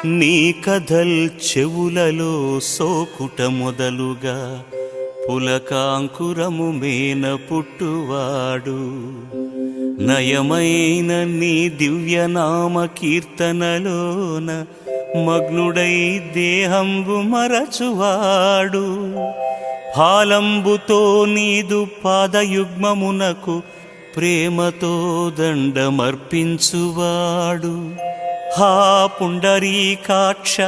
నీ కథల్ చెవులలో సోకుట మొదలుగా పులకాంకురము మేన పుట్టువాడు. నయమైన నీ దివ్యనామ కీర్తనలోన మగ్నుడై దేహంబు మరచువాడు. ఫాలంబుతో నీదు పాదయుగ్మమునకు ప్రేమతో దండమర్పించువాడు. హా పుండరీకాక్ష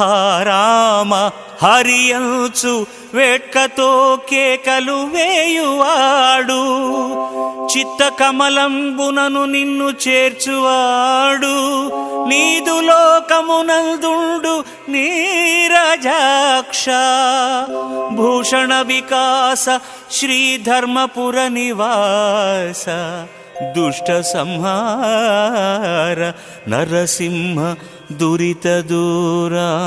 హా రామ హరియంచు వేట్కతో కేకలు వేయువాడు. చిత్త కమలంబునను నిన్ను చేర్చువాడు. నీదు లోకమునందుండు నీరజాక్ష. భూషణ వికాస శ్రీధర్మపుర నివాస. దుష్ట సంహార నరసింహ దురిత దూరా.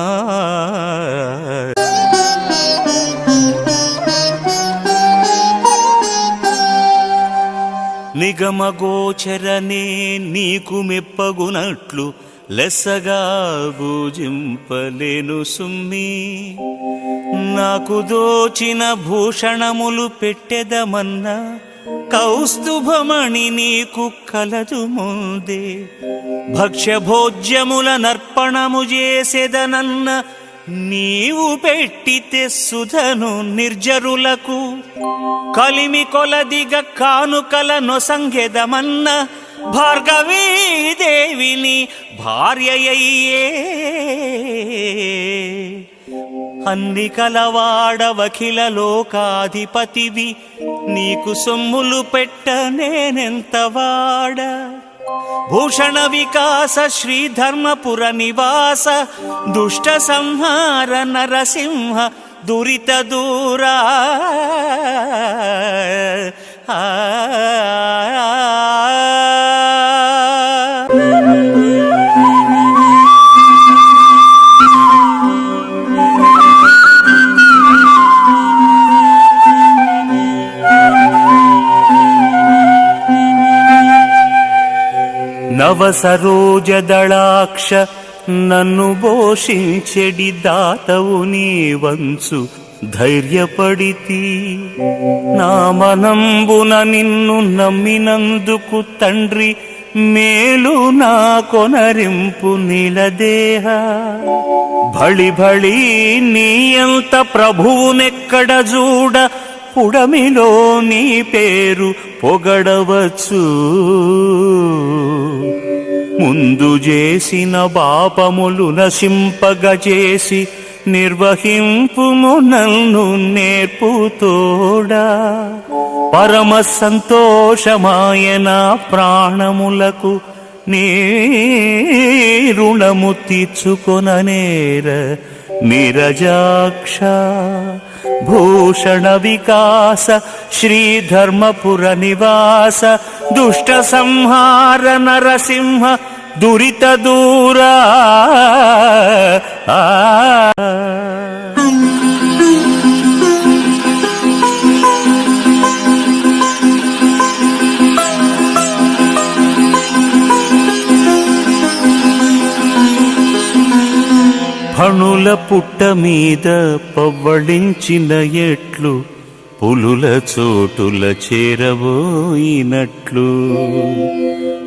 నిగమగోచరనే నీకు మెప్పగునట్లు లెస్సగా పూజింపలేను సుమ్మి. నాకు దోచిన భూషణములు పెట్టెదమన్నా కౌస్తుభమణి నీకు కలదు ముందే. భక్ష్యభోజ్యముల నర్పణము చేసెదనన్న నీవు పెట్టితే సుధను నిర్జరులకు. కలిమి కొలదిగ కానుకల నొసంగెదమన్న భార్గవీదేవిని భార్యయయ్యే. అన్ని కలవాడవఖిల లోకాధిపతివి. నీకు సొమ్ములు పెట్ట నేనెంతవాడ. భూషణ వికాస శ్రీధర్మపుర నివాస. దుష్ట సంహార నరసింహ దురిత దూరా. నవసరోజదళాక్ష నన్ను భోషించెడి దాతవు నీవంచు ధైర్యపడితి. నా మనంబున నిన్ను నమ్మినందుకు తండ్రి మేలు నా కొనరింపు నీలదేహ. భళి భళి నీయంత ప్రభువునెక్కడ చూడ. పుడమిలో నీ పేరు పొగడవచ్చు. ముందు చేసిన పాపములు నశింపగచేసి నిర్వహింపుము నన్ను నేర్పుతోడా. పరమ సంతోషమాయన ప్రాణములకు నీ రుణము తీర్చుకొననేర నీరజాక్ష. భూషణ వికాస శ్రీధర్మపుర నివాస. దుష్ట సంహార నరసింహ దురిత దూరా. ఫణుల పుట్ట మీద పవ్వళించిన ఎట్లు పులుల చోటుల చేరబోయినట్లు.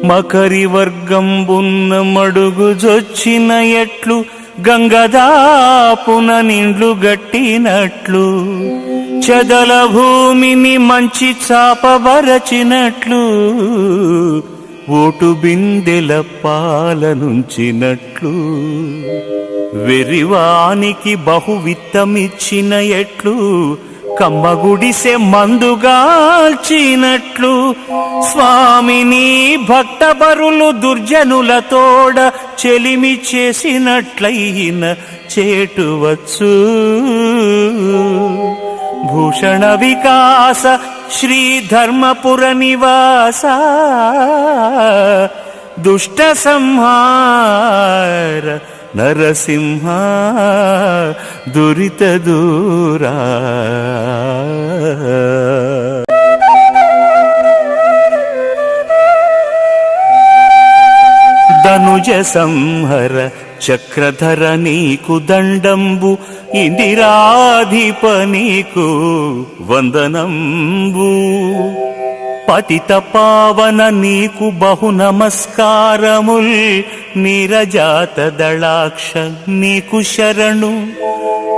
మకరి వర్గంబున్న మడుగు జొచ్చిన ఎట్లు గంగదాపున నిండ్లు గట్టినట్లు. చెదల భూమిని మంచి చాపబరచినట్లు. ఓటు బిందెల పాలనుంచినట్లు. వెరివానికి బహువిత్తమిచ్చిన ఎట్లు కమ్మగుడిసె మందుగాల్చినట్లు. స్వామిని భక్తపరులు దుర్జనులతోడ చెలిమి చేసినట్లయిన చేటువచ్చు. భూషణ వికాస శ్రీధర్మపుర నివాస. దుష్ట సంహార నరసింహ దురిత దూరా. ధనుజ సంహర చక్రధర నీకు దండంబు, ఇందిరాధిప నీకు వందనంబు. పతిత పావన నీకు బహు నమస్కారముల్, నీరజాత దళాక్ష నీకు శరణు.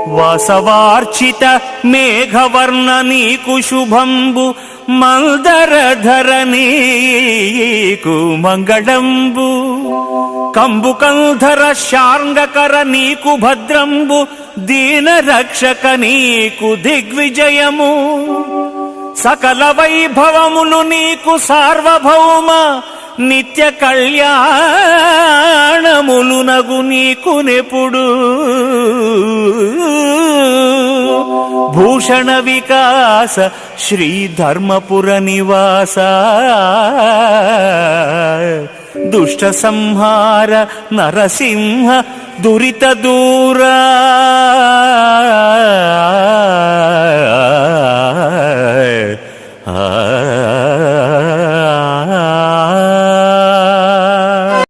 వాసవార్చిత మేఘవర్ణ నీకు శుభంబు, మందరధర నీకు మంగళంబు. కంబుకంధర శార్ంగకర నీకు భద్రంబు, దీన రక్షక నీకు దిగ్విజయము. సకల వైభవములు నీకు సార్వభౌమ, నిత్య కళ్యాణములు నగు నీకు నెప్పుడు. భూషణ వికాస శ్రీ ధర్మపుర నివాస, దుష్ట సంహార నరసింహ దురిత దూరా. ఆ